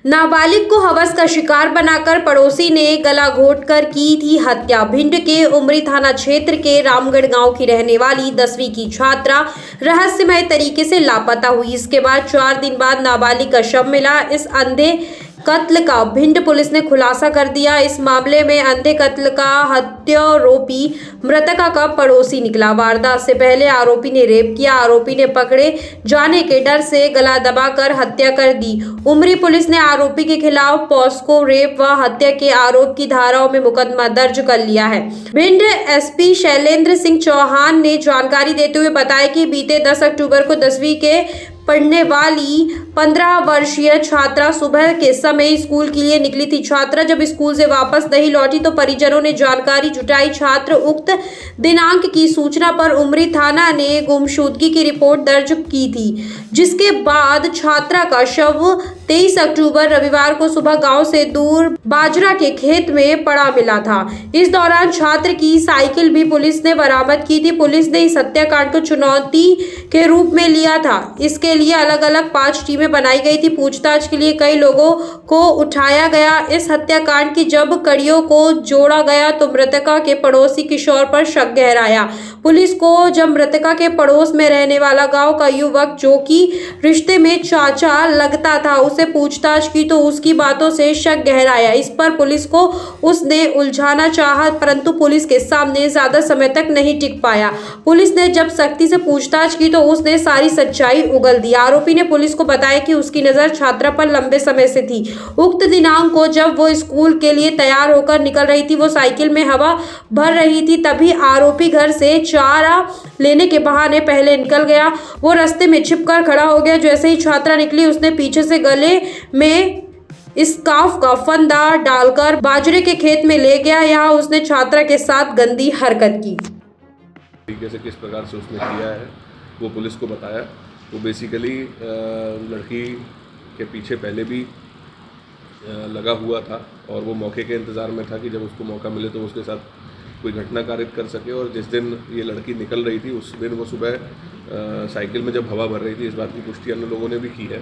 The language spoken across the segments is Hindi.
नाबालिग को हवस का शिकार बनाकर पड़ोसी ने गला घोंटकर की थी हत्या। भिंड के उमरी थाना क्षेत्र के रामगढ़ गांव की रहने वाली 10वीं की छात्रा रहस्यमय तरीके से लापता हुई। इसके बाद 4 दिन बाद नाबालिग का शव मिला। इस अंधे कत्ल का भिंड पुलिस ने खुलासा कर दिया। इस मामले में अंधे कत्ल का हत्यारोपी मृतका का पड़ोसी निकला। वारदात से पहले आरोपी ने रेप किया। आरोपी ने पकड़े जाने के डर से गला दबाकर हत्या कर दी। उमरी पुलिस ने आरोपी के खिलाफ पॉस्को रेप व हत्या के आरोप की धाराओं में मुकदमा दर्ज कर लिया है। भिंड एसपी शैलेंद्र सिंह चौहान ने जानकारी देते हुए बताया कि बीते 10 अक्टूबर को 10वीं के पढ़ने वाली 15 वर्षीय छात्रा सुबह के समय स्कूल के लिए निकली थी। छात्रा जब स्कूल से वापस नहीं लौटी तो परिजनों ने जानकारी जुटाई। छात्र उक्त दिनांक की सूचना पर उमरी थाना ने गुमशुदगी की रिपोर्ट दर्ज की थी, जिसके बाद छात्रा का शव 23 अक्टूबर रविवार को सुबह गांव से दूर बाजरा के खेत में पड़ा मिला था। इस दौरान छात्र की साइकिल भी पुलिस ने बरामद की थी। पुलिस ने इस हत्याकांड को चुनौती के रूप में लिया था। इसके लिए अलग अलग 5 टीमें बनाई गई थी। पूछताछ के लिए कई लोगों को उठाया गया। इस हत्याकांड की जब कड़ियों को जोड़ा गया तो मृतका के पड़ोसी किशोर पर शक गहराया। पुलिस को जब मृतका के पड़ोस में रहने वाला गांव का युवक, जो कि रिश्ते में चाचा लगता था, उसे पूछताछ की तो उसकी बातों से शक गहराया। इस पर पुलिस को उसने उलझाना चाहा, परंतु पुलिस के सामने ज्यादा समय तक नहीं टिक पाया। पुलिस ने जब सख्ती से पूछताछ की तो उसने सारी सच्चाई उगल दी। आरोपी ने पुलिस को बताया कि उसकी नजर छात्रा पर लंबे समय से थी। उक्त दिनांक को जब वो स्कूल के लिए तैयार होकर निकल रही थी, वो साइकिल में हवा भर रही थी, तभी आरोपी घर से चारा लेने के बहाने पहले निकल गया। वो रास्ते में छिपकर खड़ा हो गया। जैसे ही छात्रा निकली, उसने पीछे से गले में स्कार्फ का फंदा डालकर बाजरे के खेत में ले गया। यहाँ उसने छात्रा के साथ गंदी हरकत की। तरीके से किस प्रकार से उसने किया है वो पुलिस को बताया। वो बेसिकली लड़की के पीछे पहले भी लगा हुआ था और वो मौके के इंतज़ार में था कि जब उसको मौका मिले तो उसके साथ कोई घटना कारित कर सके। और जिस दिन ये लड़की निकल रही थी उस दिन वो सुबह साइकिल में जब हवा भर रही थी, इस बात की पुष्टि अन्य लोगों ने भी की है।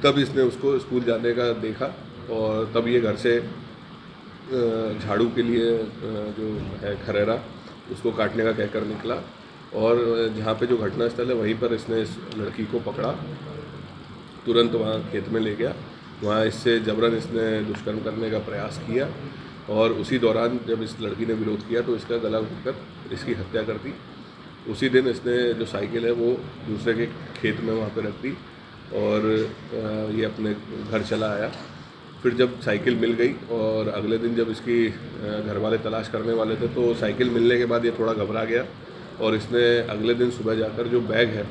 तब इसने उसको स्कूल जाने का देखा और तब ये घर से झाड़ू के लिए जो है खरेरा उसको काटने का कहकर निकला और जहाँ पे जो घटना स्थल है वहीं पर इसने इस लड़की को पकड़ा, तुरंत वहाँ खेत में ले गया। वहाँ इससे जबरन इसने दुष्कर्म करने का प्रयास किया और उसी दौरान जब इस लड़की ने विरोध किया तो इसका गला घोंटकर इसकी हत्या कर दी। उसी दिन इसने जो साइकिल है वो दूसरे के खेत में वहाँ पर रख दी और ये अपने घर चला आया। फिर जब साइकिल मिल गई और अगले दिन जब इसकी घर वाले तलाश करने वाले थे तो साइकिल मिलने के बाद ये थोड़ा घबरा गया और इसने अगले दिन सुबह जाकर जो बैग है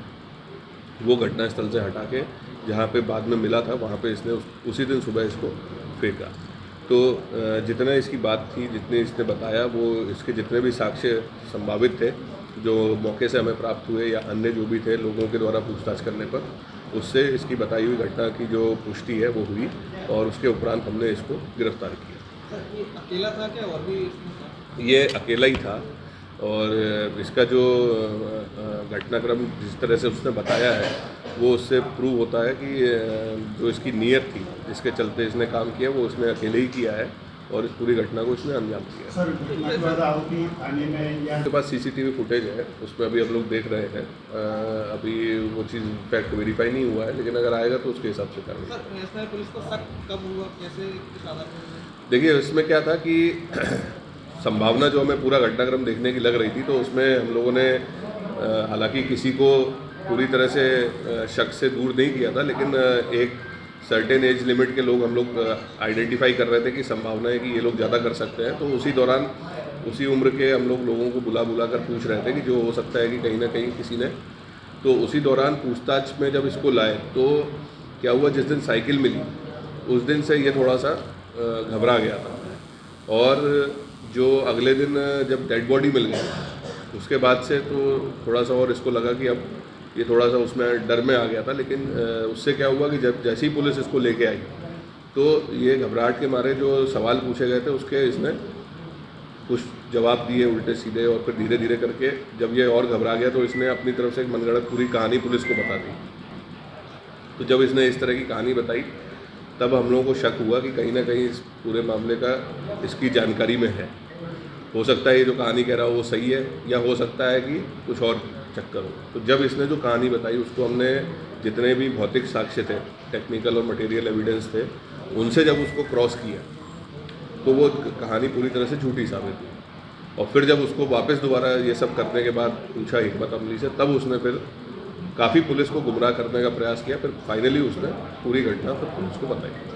वो घटनास्थल से हटा के जहाँ पे बाद में मिला था वहाँ पे इसने उसी दिन सुबह इसको फेंका। तो जितना इसकी बात थी, जितने इसने बताया, वो इसके जितने भी साक्ष्य संभावित थे जो मौके से हमें प्राप्त हुए या अन्य जो भी थे लोगों के द्वारा पूछताछ करने पर, उससे इसकी बताई हुई घटना की जो पुष्टि है वो हुई और उसके उपरांत हमने इसको गिरफ्तार किया। ये अकेला था क्या और भी? ये अकेला ही था और इसका जो घटनाक्रम जिस तरह से उसने बताया है वो उससे प्रूव होता है कि जो इसकी नीयत थी जिसके चलते इसने काम किया वो उसने अकेले ही किया है और इस पूरी घटना को इसने अंजाम दिया। सर, घटना के बाद आरोपी थाने में या उसके पास सीसीटीवी फुटेज है, उसमें अभी हम लोग देख रहे हैं। अभी वो चीज़ फैक्ट वेरीफाई नहीं हुआ है, लेकिन अगर आएगा तो उसके हिसाब से करेंगे। सर, नेशनल पुलिस को शक कब हुआ, कैसे, किस आधार पर? देखिए, इसमें क्या था कि संभावना जो हमें पूरा घटनाक्रम देखने की लग रही थी तो उसमें हम लोगों ने हालांकि किसी को पूरी तरह से शक से दूर नहीं किया था, लेकिन एक सर्टेन एज लिमिट के लोग हम लोग आइडेंटिफाई कर रहे थे कि संभावना है कि ये लोग ज़्यादा कर सकते हैं। तो उसी दौरान उसी उम्र के हम लोगों को बुला कर पूछ रहे थे कि जो हो सकता है कि कहीं ना कहीं किसी ने। तो उसी दौरान पूछताछ में जब इसको लाए तो क्या हुआ, जिस दिन साइकिल मिली उस दिन से ये थोड़ा सा घबरा गया था और जो अगले दिन जब डेड बॉडी मिल गई उसके बाद से तो थोड़ा सा और इसको लगा कि अब ये थोड़ा सा उसमें डर में आ गया था। लेकिन उससे क्या हुआ कि जब जैसे ही पुलिस इसको लेके आई तो ये घबराहट के मारे जो सवाल पूछे गए थे उसके इसने कुछ जवाब दिए उल्टे सीधे और फिर धीरे धीरे करके जब ये और घबरा गया तो इसने अपनी तरफ से एक मनगढ़ंत पूरी कहानी पुलिस को बता दी। तो जब इसने इस तरह की कहानी बताई तब हम लोगों को शक हुआ कि कहीं ना कहीं इस पूरे मामले का इसकी जानकारी में है। हो सकता है ये जो कहानी कह रहा हो वो सही है, या हो सकता है कि कुछ और चक्कर हो। तो जब इसने जो कहानी बताई उसको हमने जितने भी भौतिक साक्ष्य थे, टेक्निकल और मटेरियल एविडेंस थे, उनसे जब उसको क्रॉस किया तो वो कहानी पूरी तरह से झूठी साबित हुई। और फिर जब उसको वापस दोबारा ये सब करने के बाद पूछा हिकमत अमली से, तब उसने फिर काफ़ी पुलिस को गुमराह करने का प्रयास किया। फिर फाइनली उसने पूरी घटना फिर पुलिस को बताई।